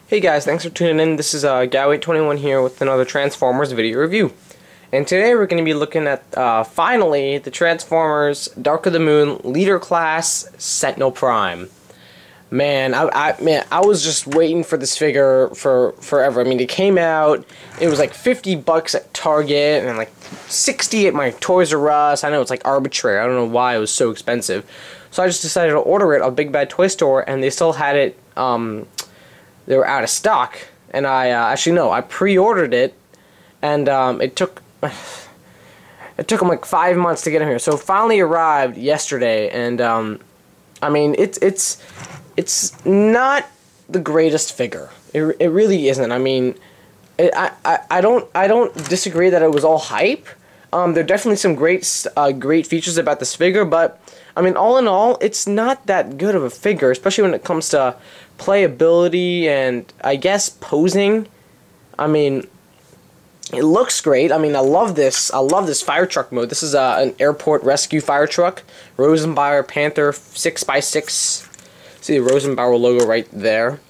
Hey guys, thanks for tuning in. This is Gow821 here with another Transformers video review. And today we're going to be looking at, finally, the Transformers Dark of the Moon Leader Class Sentinel Prime. Man, I was just waiting for this figure for forever. I mean, it came out, it was like $50 at Target, and like $60 at my Toys R Us. I know it's like arbitrary, I don't know why it was so expensive. So I just decided to order it at Big Bad Toy Store, and they still had it, they were out of stock, and I pre-ordered it, and it took them like 5 months to get them here. So it finally arrived yesterday, and I mean it's not the greatest figure. It really isn't. I mean, I don't disagree that it was all hype. There are definitely some great features about this figure, but I mean, all in all, it's not that good of a figure, especially when it comes to playability and, I guess, posing. I mean, it looks great. I mean, I love this fire truck mode. This is an airport rescue fire truck. Rosenbauer Panther 6x6. See the Rosenbauer logo right there.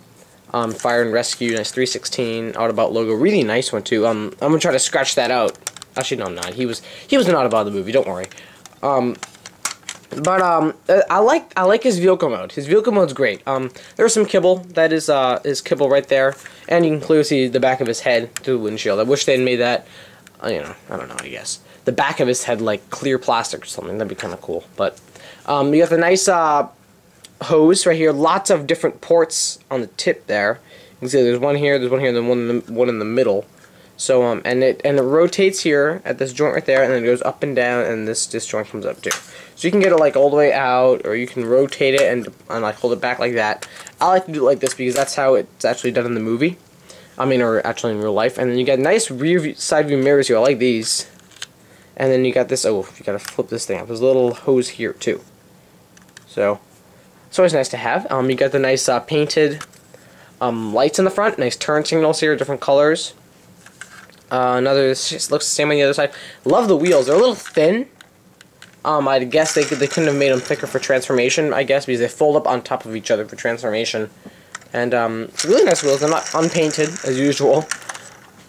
Fire and rescue, nice 316 Autobot logo. Really nice one, too. I'm going to try to scratch that out. Actually, no, I'm not. He was an Autobot in the movie, don't worry. But I like his vehicle mode. His vehicle mode's great. There's some kibble. That is kibble right there, and you can clearly see the back of his head through the windshield. I wish they had made that. You know, I don't know. I guess the back of his head like clear plastic or something. That'd be kind of cool. But you got the nice hose right here. Lots of different ports on the tip there. You can see there's one here, and then one in the middle. So and it rotates here at this joint right there, and then it goes up and down, and this joint comes up too. So you can get it like all the way out, or you can rotate it and like hold it back like that. I like to do it like this because that's how it's actually done in the movie. I mean, or actually in real life. And then you got nice side view mirrors here. I like these. And then you got this. Oh, you gotta flip this thing up. There's a little hose here too. So it's always nice to have. You got the nice painted lights in the front. Nice turn signals here, different colors. This just looks the same on the other side. Love the wheels. They're a little thin. I guess they couldn't have made them thicker for transformation, I guess, because they fold up on top of each other for transformation. And it's really nice wheels. They're not unpainted as usual.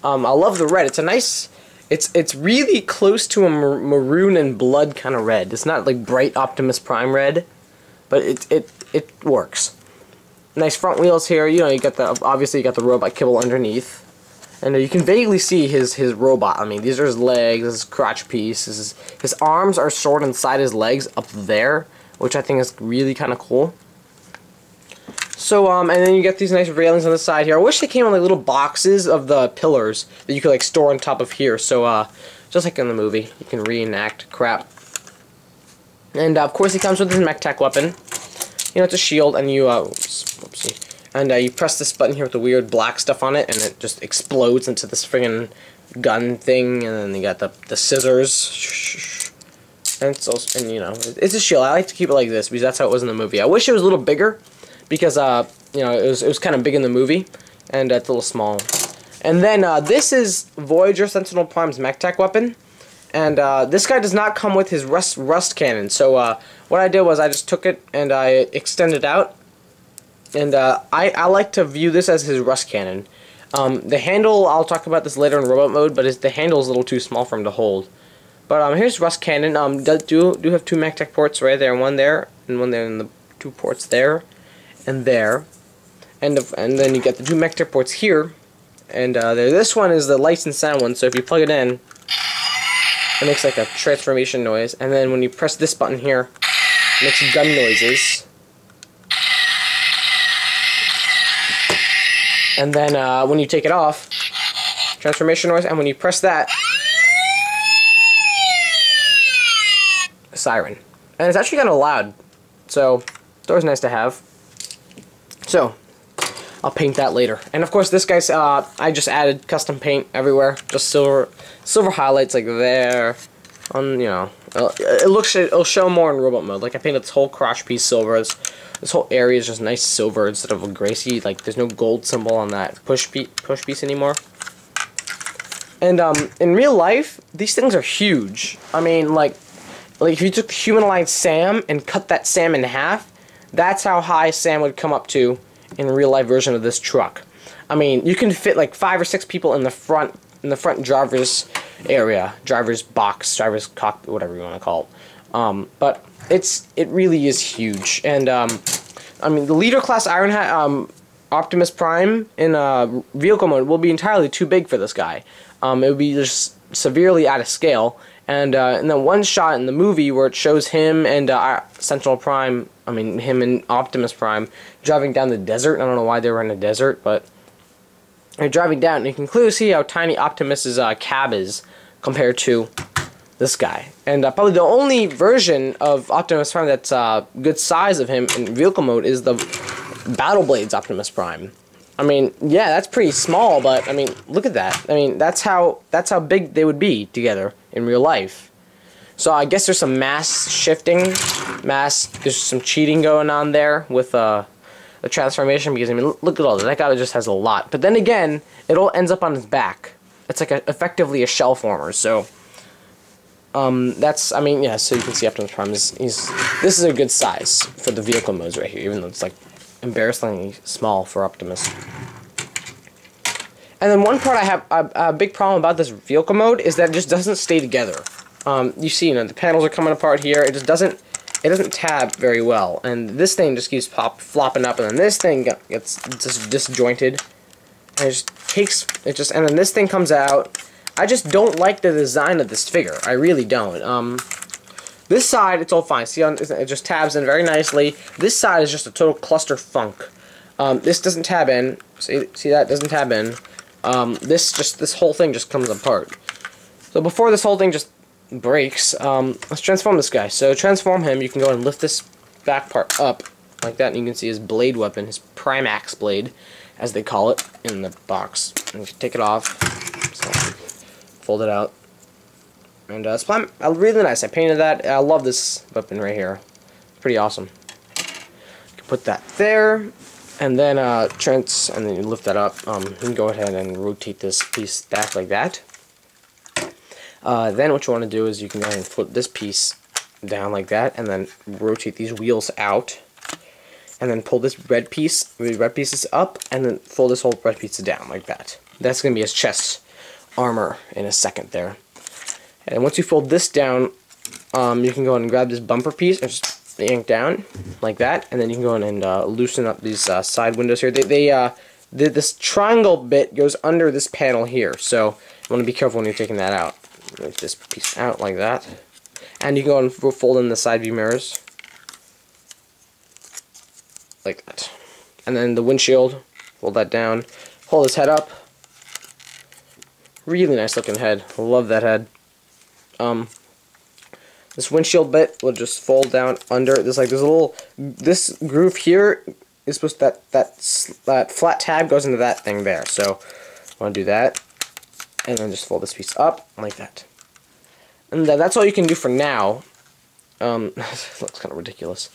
I love the red. It's a nice. It's really close to a maroon and blood kind of red. It's not like bright Optimus Prime red, but it works. Nice front wheels here. You know, you got obviously you got the robot kibble underneath. And you can vaguely see his robot. I mean, these are his legs, his crotch piece. His arms are stored inside his legs up there, which I think is really kind of cool. So, and then you get these nice railings on the side here. I wish they came in like little boxes of the pillars that you could like store on top of here. So, just like in the movie, you can reenact crap. And of course, he comes with his mech tech weapon. You know, it's a shield, and you whoopsie. And you press this button here with the weird black stuff on it, and it just explodes into this friggin' gun thing. And then you got the scissors, and you know, it's a shield. I like to keep it like this because that's how it was in the movie. I wish it was a little bigger because you know, it was kind of big in the movie, and it's a little small. And then this is Voyager Sentinel Prime's mech tech weapon, and this guy does not come with his rust cannon. So what I did was I just took it and I extended out. And I like to view this as his rust cannon. The handle, I'll talk about this later in robot mode, but the handle is a little too small for him to hold. But here's rust cannon. Do have two mech tech ports right there, one there, and one there, and the two ports there, and there. And then you get the two mech tech ports here, and this one is the lights and sound one. So if you plug it in, it makes like a transformation noise. And then when you press this button here, it makes gun noises. And then when you take it off, transformation noise, and when you press that, a siren. And it's actually kind of loud, so it's always nice to have. So, I'll paint that later. And of course, this guy's, I just added custom paint everywhere, just silver highlights like there. You know, it'll show more in robot mode. Like I painted this whole crotch piece silver. This whole area is just nice silver instead of a gracy. Like there's no gold symbol on that push piece anymore. And in real life, these things are huge. I mean, like if you took human-aligned Sam and cut that Sam in half, that's how high Sam would come up to in a real life version of this truck. I mean, you can fit like 5 or 6 people in the front driver's area, driver's box, driver's cockpit, whatever you want to call it. But it really is huge. And I mean, the leader class Iron Hat Optimus Prime in vehicle mode will be entirely too big for this guy. It would be just severely out of scale. And then one shot in the movie where it shows him and Sentinel Prime, I mean him and Optimus Prime driving down the desert. I don't know why they were in a desert, but they're driving down, and you can clearly see how tiny Optimus's cab is compared to this guy. And probably the only version of Optimus Prime that's good size of him in vehicle mode is the Battle Blades Optimus Prime. I mean, yeah, that's pretty small, but I mean, look at that. I mean, that's how big they would be together in real life. So I guess there's some mass shifting, there's some cheating going on there with the transformation, because I mean, look at all that. That guy just has a lot. But then again, it all ends up on his back. It's like effectively a shell former. So that's, I mean, yeah. So you can see Optimus Prime this is a good size for the vehicle modes right here, even though it's like embarrassingly small for Optimus. And then one part I have a big problem about this vehicle mode is that it just doesn't stay together. You see, the panels are coming apart here. It just doesn't tab very well, and this thing just keeps flopping up, and then this thing gets just disjointed, and and then this thing comes out. I just don't like the design of this figure. I really don't. This side, it's all fine. See, it just tabs in very nicely. This side is just a total cluster funk. This doesn't tab in. See that doesn't tab in. This whole thing just comes apart. So before this whole thing just breaks, let's transform this guy. So transform him. You can go and lift this back part up like that, and you can see his blade weapon, his Primax blade, as they call it in the box. And you take it off, so fold it out, and it's really nice. I painted that. I love this weapon right here. It's pretty awesome. You can put that there, and then and then you lift that up. You can go ahead and rotate this piece back like that. Then what you want to do is you can go ahead and flip this piece down like that, and then rotate these wheels out, and then pull this red pieces up, and then fold this whole red piece down like that. That's going to be his chest armor in a second there. And once you fold this down, you can go and grab this bumper piece and just yank down like that, and then you can go in and loosen up these side windows here. This triangle bit goes under this panel here, so you want to be careful when you're taking that out. Move this piece out like that, and you can go and fold in the side view mirrors like that, and then the windshield, fold that down, hold his head up. Really nice looking head. Love that head. This windshield bit will just fold down under. This groove here is supposed to, that flat tab goes into that thing there. So I want to do that, and then just fold this piece up like that. And that's all you can do for now. Looks kind of ridiculous.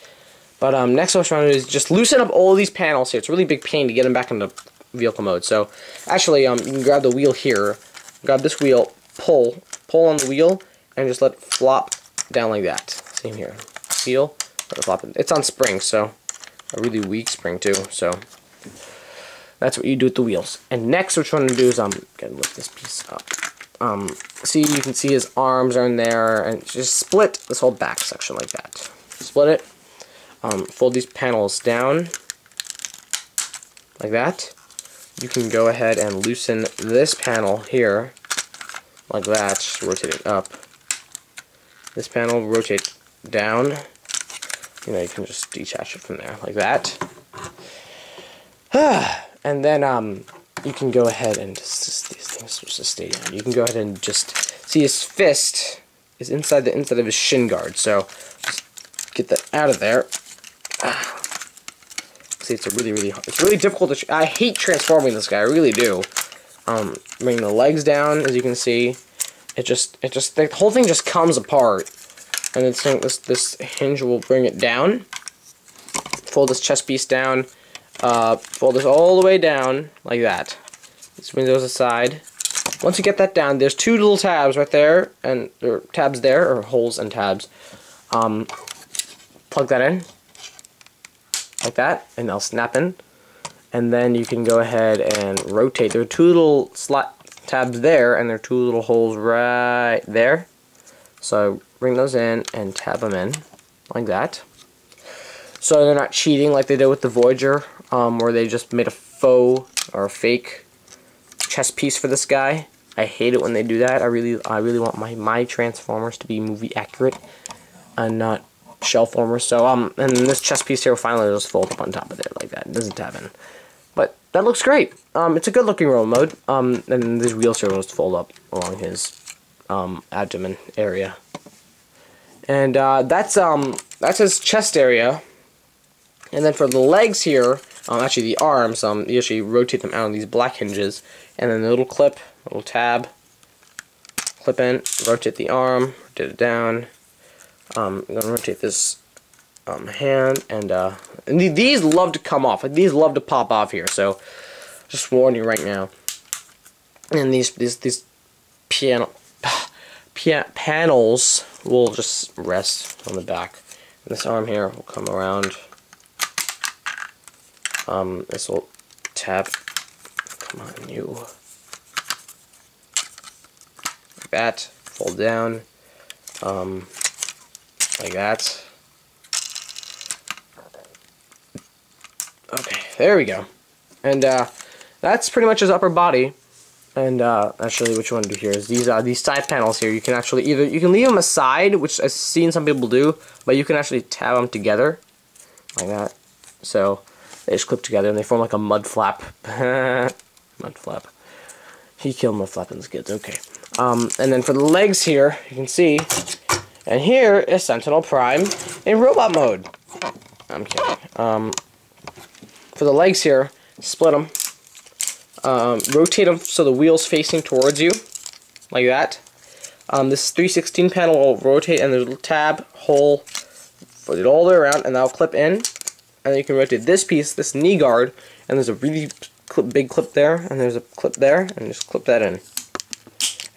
But next what I want to do is just loosen up all these panels here. It's a really big pain to get them back into vehicle mode. So actually, you can grab the wheel here, grab this wheel, pull on the wheel, and just let it flop down like that. Same here. Wheel, let it flop. It's on spring, so a really weak spring too. So that's what you do with the wheels. And next, what you want to do is gotta lift this piece up. See, you can see his arms are in there, and just split this whole back section like that. Split it. Fold these panels down like that. You can go ahead and loosen this panel here like that. Just rotate it up. This panel, rotate down. You can just detach it from there like that. And then you can go ahead and these things just stay down. You can go ahead and just see his fist is inside of his shin guard. So just get that out of there. See, it's really difficult to. I hate transforming this guy. I really do. Bring the legs down, as you can see. The whole thing just comes apart, and this hinge will bring it down. Fold this chest piece down. Fold this all the way down like that. This window's aside. Once you get that down, there's two little tabs right there, and there are tabs there, or holes and tabs. Plug that in like that, and they'll snap in. And then you can go ahead and rotate. There are two little slot tabs there, and there are two little holes right there. So bring those in and tab them in like that. So they're not cheating like they did with the Voyager, where they just made a faux or a fake chest piece for this guy. I hate it when they do that. I really want my Transformers to be movie accurate and not shell formers. So and this chest piece here will finally just fold up on top of it like that. It doesn't tab in. But that looks great. It's a good looking robot mode. And these wheels here will just fold up along his abdomen area. And that's his chest area. And then for the legs here, actually the arms, you actually rotate them out on these black hinges, and then the little clip, little tab, clip in, rotate the arm, rotate it down. I'm gonna rotate this hand, and these love to come off. Like, these love to pop off here. So just warn you right now. And these panels will just rest on the back. And this arm here will come around. This will tab. Come on, you. Like that. Fold down. Like that. Okay, there we go. And that's pretty much his upper body. And actually, what you want to do here is these side panels here. You can actually you can leave them aside, which I've seen some people do, but you can actually tab them together like that. So they just clip together and they form like a mud flap. Mud flap. He killed mud flap in his kids. Okay. And then for the legs here, you can see, and here is Sentinel Prime in robot mode. I'm kidding. For the legs here, split them. Rotate them so the wheel's facing towards you, like that. This 316 panel will rotate, and there's a little tab, hole, put it all the way around, and that'll clip in. And then you can rotate this piece, this knee guard, and there's a really big clip there, and there's a clip there, and just clip that in.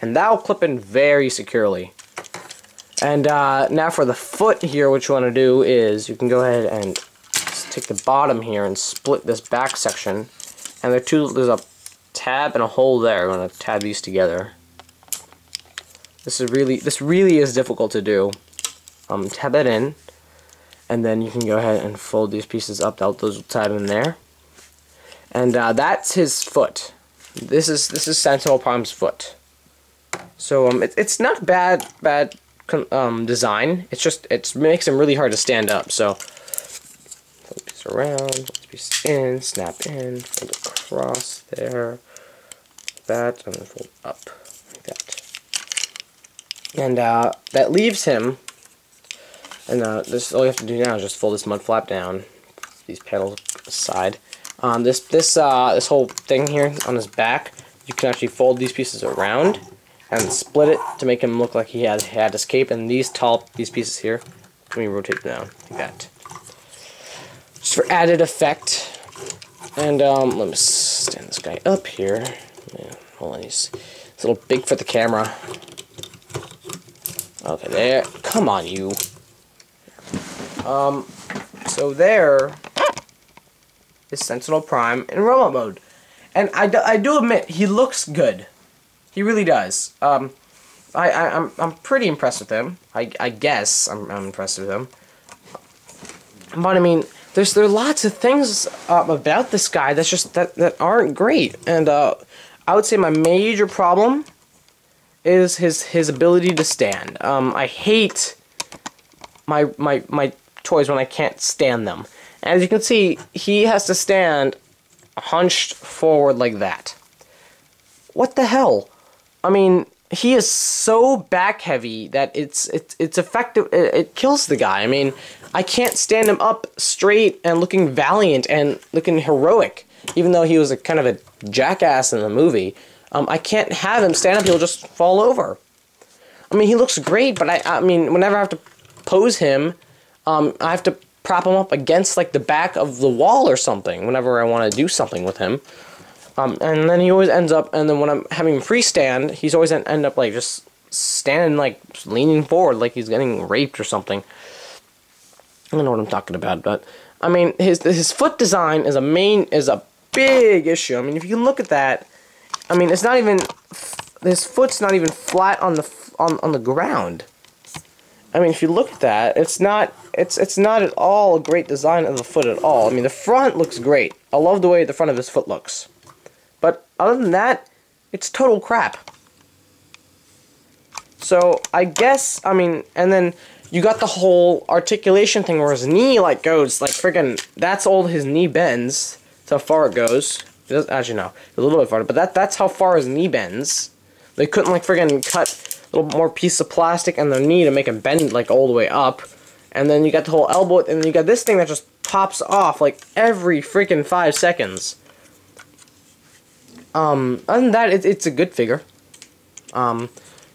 And that'll clip in very securely. And now for the foot here, what you want to do is you can go ahead and just take the bottom here and split this back section. And there's a tab and a hole there. I'm going to tab these together. This really is difficult to do. Tab that in. And then you can go ahead and fold these pieces up. Those will tab in there. And that's his foot. This is Sentinel Prime's foot. So it's not bad design. It's just it makes him really hard to stand up. So fold the piece around, fold the piece in, snap in, fold across there, like that, and then fold up like that. And that leaves him. And this all you have to do now is just fold this mud flap down, these panels aside. This whole thing here on his back, you can actually fold these pieces around and split it to make him look like he had escape. And these pieces here, can we rotate them down like that, just for added effect. And let me stand this guy up here. Yeah, hold on, he's a little big for the camera. Okay, there. Come on, you. So there is Sentinel Prime in robot mode, and I do admit he looks good. He really does. I'm pretty impressed with him. I guess I'm impressed with him. But I mean, there are lots of things about this guy that's just that aren't great, and I would say my major problem is his ability to stand. I hate my toys when I can't stand them. As you can see, he has to stand hunched forward like that. What the hell? I mean, he is so back heavy that it's effective. It kills the guy. I mean, I can't stand him up straight and looking valiant and looking heroic, even though he was a kind of a jackass in the movie. I can't have him stand up. He'll just fall over. I mean, he looks great, but I mean, whenever I have to pose him, I have to prop him up against like the back of the wall or something whenever I want to do something with him. And then he always ends up, and then when I'm having him freestand, he's always end up like just standing, like leaning forward like he's getting raped or something. I don't know what I'm talking about, but I mean his foot design is a big issue. I mean, if you can look at that, I mean, it's not even, his foot's not even flat on the ground. I mean, if you look at that, it's not at all a great design of the foot at all. I mean, the front looks great. I love the way the front of his foot looks. But other than that, it's total crap. So, I guess, I mean, and then you got the whole articulation thing where his knee, like, goes, like, friggin', that's all his knee bends. That's how far it goes. It doesn't, actually, no, a little bit farther, but that's how far his knee bends. They couldn't, like, friggin' cut a little more piece of plastic on their knee to make it bend, like, all the way up. And then you got the whole elbow, and then you got this thing that just pops off, like, every freaking 5 seconds. Other than that, it's a good figure.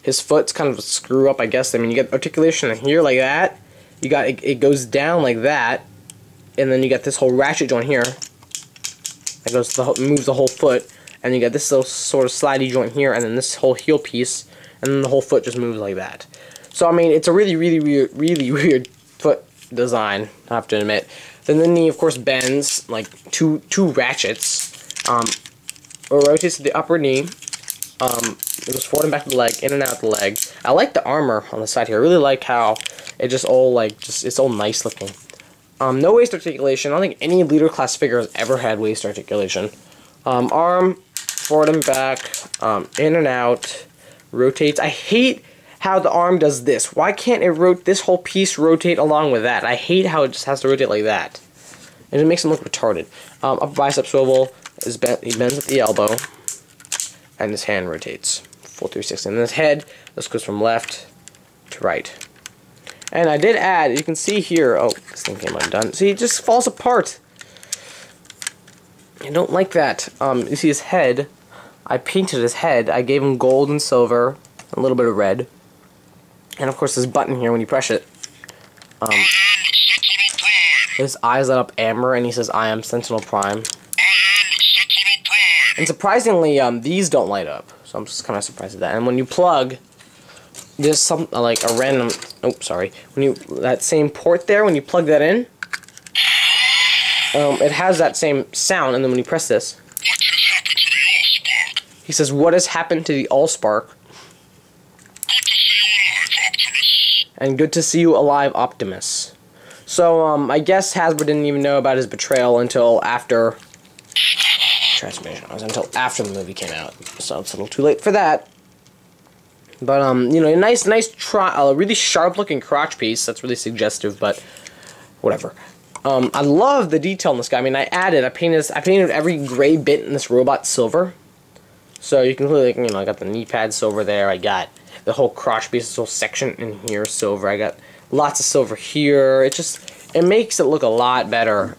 His foot's kind of a screw up, I guess. I mean, you get articulation in here like that. You got, it goes down like that. And then you got this whole ratchet joint here. That goes moves the whole foot. And you got this little sort of slidey joint here, and then this whole heel piece. And then the whole foot just moves like that. So, I mean, it's a really weird foot design, I have to admit. Then the knee, of course, bends, like, two ratchets. It rotates to the upper knee. It goes forward and back to the leg, in and out the leg. I like the armor on the side here. I really like how it just all, like, it's all nice looking. No waist articulation. I don't think any leader class figure has ever had waist articulation. Arm, forward and back, in and out, rotates. I hate how the arm does this. Why can't this whole piece rotate along with that? I hate how it just has to rotate like that. And it makes him look retarded. Upper bicep swivel, he bends at the elbow, and his hand rotates. Full 360. And his head, this goes from left to right. And I did add, you can see here, oh, this thing came undone. See, it just falls apart. I don't like that. You see his head, I painted his head. I gave him gold and silver, a little bit of red. And of course this button here, when you press it, his eyes light up amber, and he says, "I am Sentinel Prime." And surprisingly, these don't light up, so I'm just kind of surprised at that. And when you plug, there's some like a random. Oh, sorry. That same port there, when you plug that in, it has that same sound. And then when you press this, he says, "What has happened to the Allspark?" And good to see you alive, Optimus. So, I guess Hasbro didn't even know about his betrayal until after Transformation. Until after the movie came out. So it's a little too late for that. But, you know, a nice a really sharp-looking crotch piece. That's really suggestive, but whatever. I love the detail in this guy. I mean, I painted every gray bit in this robot silver. So you can clearly, you know, I got the knee pad silver there. I got the whole crotch piece, this whole section in here silver. I got lots of silver here. It makes it look a lot better.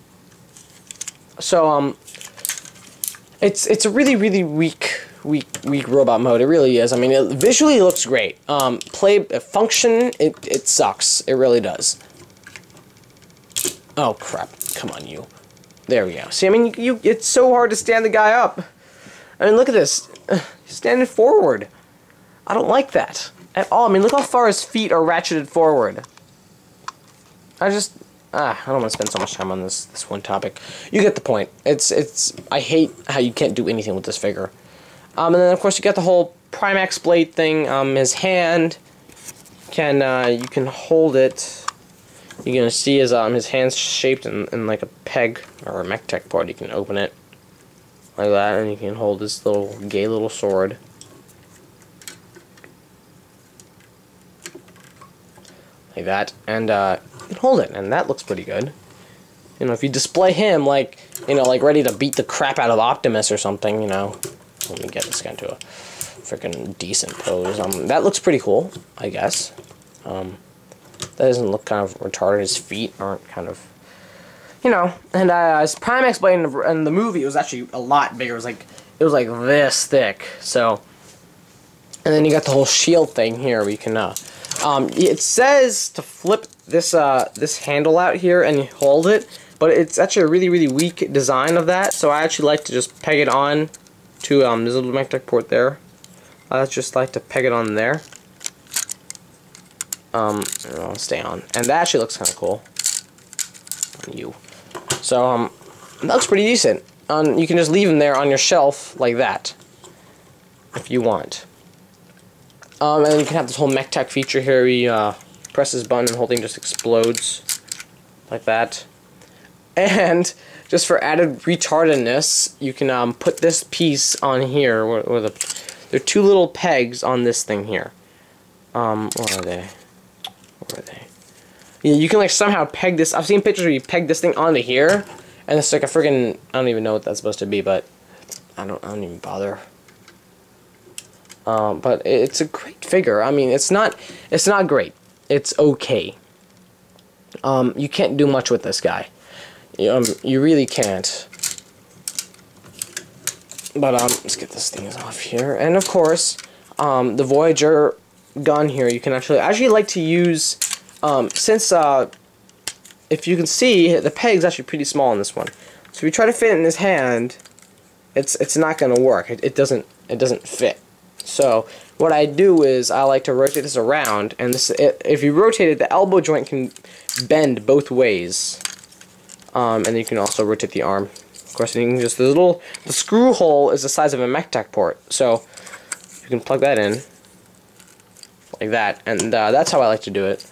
So, it's a really weak robot mode. It really is. I mean, it visually looks great. Function, it sucks. It really does. Oh crap! Come on, you. There we go. See, I mean, it's so hard to stand the guy up. I mean, look at this. He's standing forward. I don't like that at all. I mean, look how far his feet are ratcheted forward. I don't want to spend so much time on this one topic. You get the point. I hate how you can't do anything with this figure. And then of course you got the whole Primax blade thing. His hand you can hold it. You're gonna see his hand's shaped in like a peg or a mech-tech board. You can open it like that, and you can hold this little gay little sword. Like that, and you can hold it, and that looks pretty good. You know, if you display him like, you know, like ready to beat the crap out of Optimus or something, you know. Let me get this guy into a freaking decent pose. That looks pretty cool, I guess. That doesn't look kind of retarded. His feet aren't kind of, you know. And his Primax blade in the movie, it was actually a lot bigger. It was like this thick. So, and then you got the whole shield thing here. Where you can it says to flip this this handle out here and you hold it, but it's actually a really weak design of that. So I actually like to just peg it on to this little mech-tech port there. I just like to peg it on there. And I'll stay on, and that actually looks kind of cool on you. So that looks pretty decent. you can just leave them there on your shelf like that, if you want. And you can have this whole mech tech feature here. You press this button and the whole thing just explodes like that. And just for added retardedness, you can put this piece on here. There are two little pegs on this thing here. What are they? Where are they? Yeah, you can like somehow peg this. I've seen pictures where you peg this thing onto here, and it's like a friggin', I don't even know what that's supposed to be, but I don't even bother. But it's a great figure. I mean, it's not great. It's okay. You can't do much with this guy. You really can't. But let's get this thing off here. And of course, the Voyager gun here, you can actually like to use, since if you can see, the peg's actually pretty small on this one. So if you try to fit it in his hand, it's not going to work. It doesn't fit. So what I do is I like to rotate this around, and if you rotate it, the elbow joint can bend both ways. And then you can also rotate the arm. Of course, you can just the screw hole is the size of a mech tech port, so you can plug that in like that, and that's how I like to do it.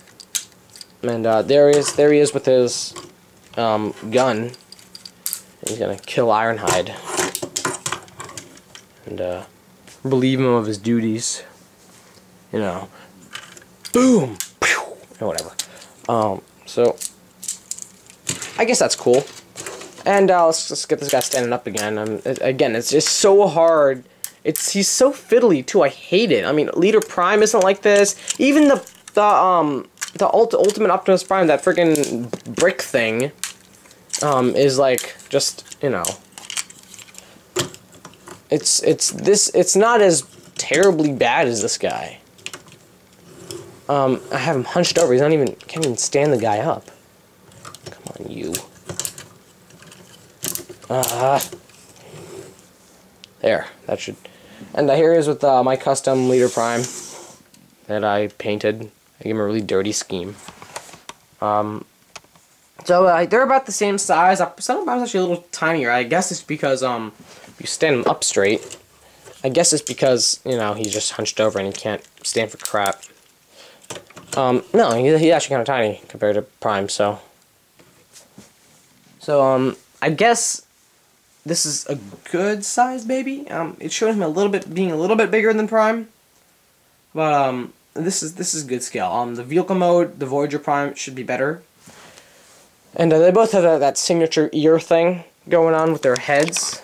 And there he is with his gun. He's gonna kill Ironhide and relieve him of his duties. You know, boom, pew, or whatever. So I guess that's cool. And let's just get this guy standing up again. Again, it's just so hard. He's so fiddly too. I hate it. I mean, Leader Prime isn't like this. Even the Ultimate Optimus Prime, that freaking brick thing, is like just, you know. It's not as terribly bad as this guy. I have him hunched over. Can't even stand the guy up. Come on, you. There, that should. And here he is with my custom Leader Prime that I painted. I gave him a really dirty scheme. So they're about the same size. Some of them actually a little tinier. I guess it's because you stand him up straight. I guess it's because, you know, he's just hunched over and he can't stand for crap. No, he's actually kind of tiny compared to Prime. So I guess this is a good size baby. It showed him being a little bit bigger than Prime, but this is good scale. The vehicle mode, the Voyager Prime should be better, and they both have that signature ear thing going on with their heads.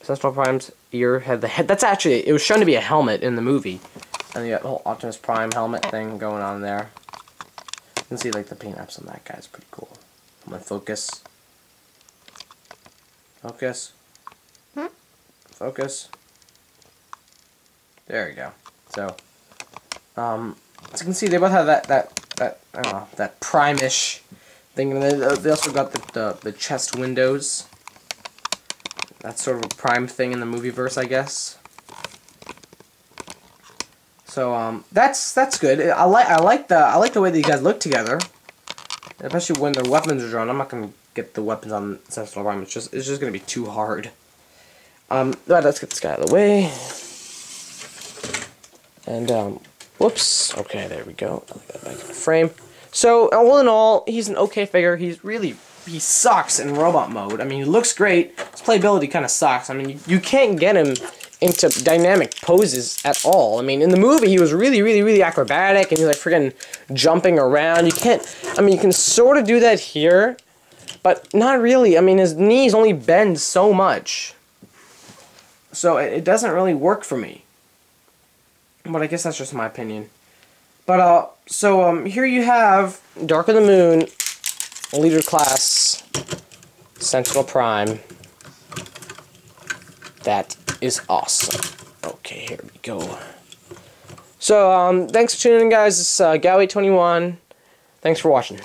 Sentinel Prime's ear had the head. That's actually, it was shown to be a helmet in the movie, and you got the whole Optimus Prime helmet thing going on there. You can see like the paint apps on that guy is pretty cool. I'm gonna focus. Focus. Focus. There we go. So, as you can see, they both have that I don't know, that Prime-ish thing. And they also got the chest windows. That's sort of a Prime thing in the movieverse, I guess. So that's good. I like the way these guys look together, especially when their weapons are drawn. I'm not gonna get the weapons on Sentinel Prime. It's just gonna be too hard. Let's get this guy out of the way. And whoops. Okay, there we go. I'll get back in the frame. So all in all, he's an okay figure. He sucks in robot mode. I mean, he looks great. His playability kind of sucks. I mean, you can't get him into dynamic poses at all. I mean, in the movie, he was really acrobatic, and he's like freaking jumping around. You can't, I mean, you can sort of do that here, but not really. I mean, his knees only bend so much. So it doesn't really work for me. But I guess that's just my opinion. But, here you have Dark of the Moon, Leader Class, Sentinel Prime. That is awesome. Okay, here we go. So, thanks for tuning in, guys. This is Gowie21. Thanks for watching.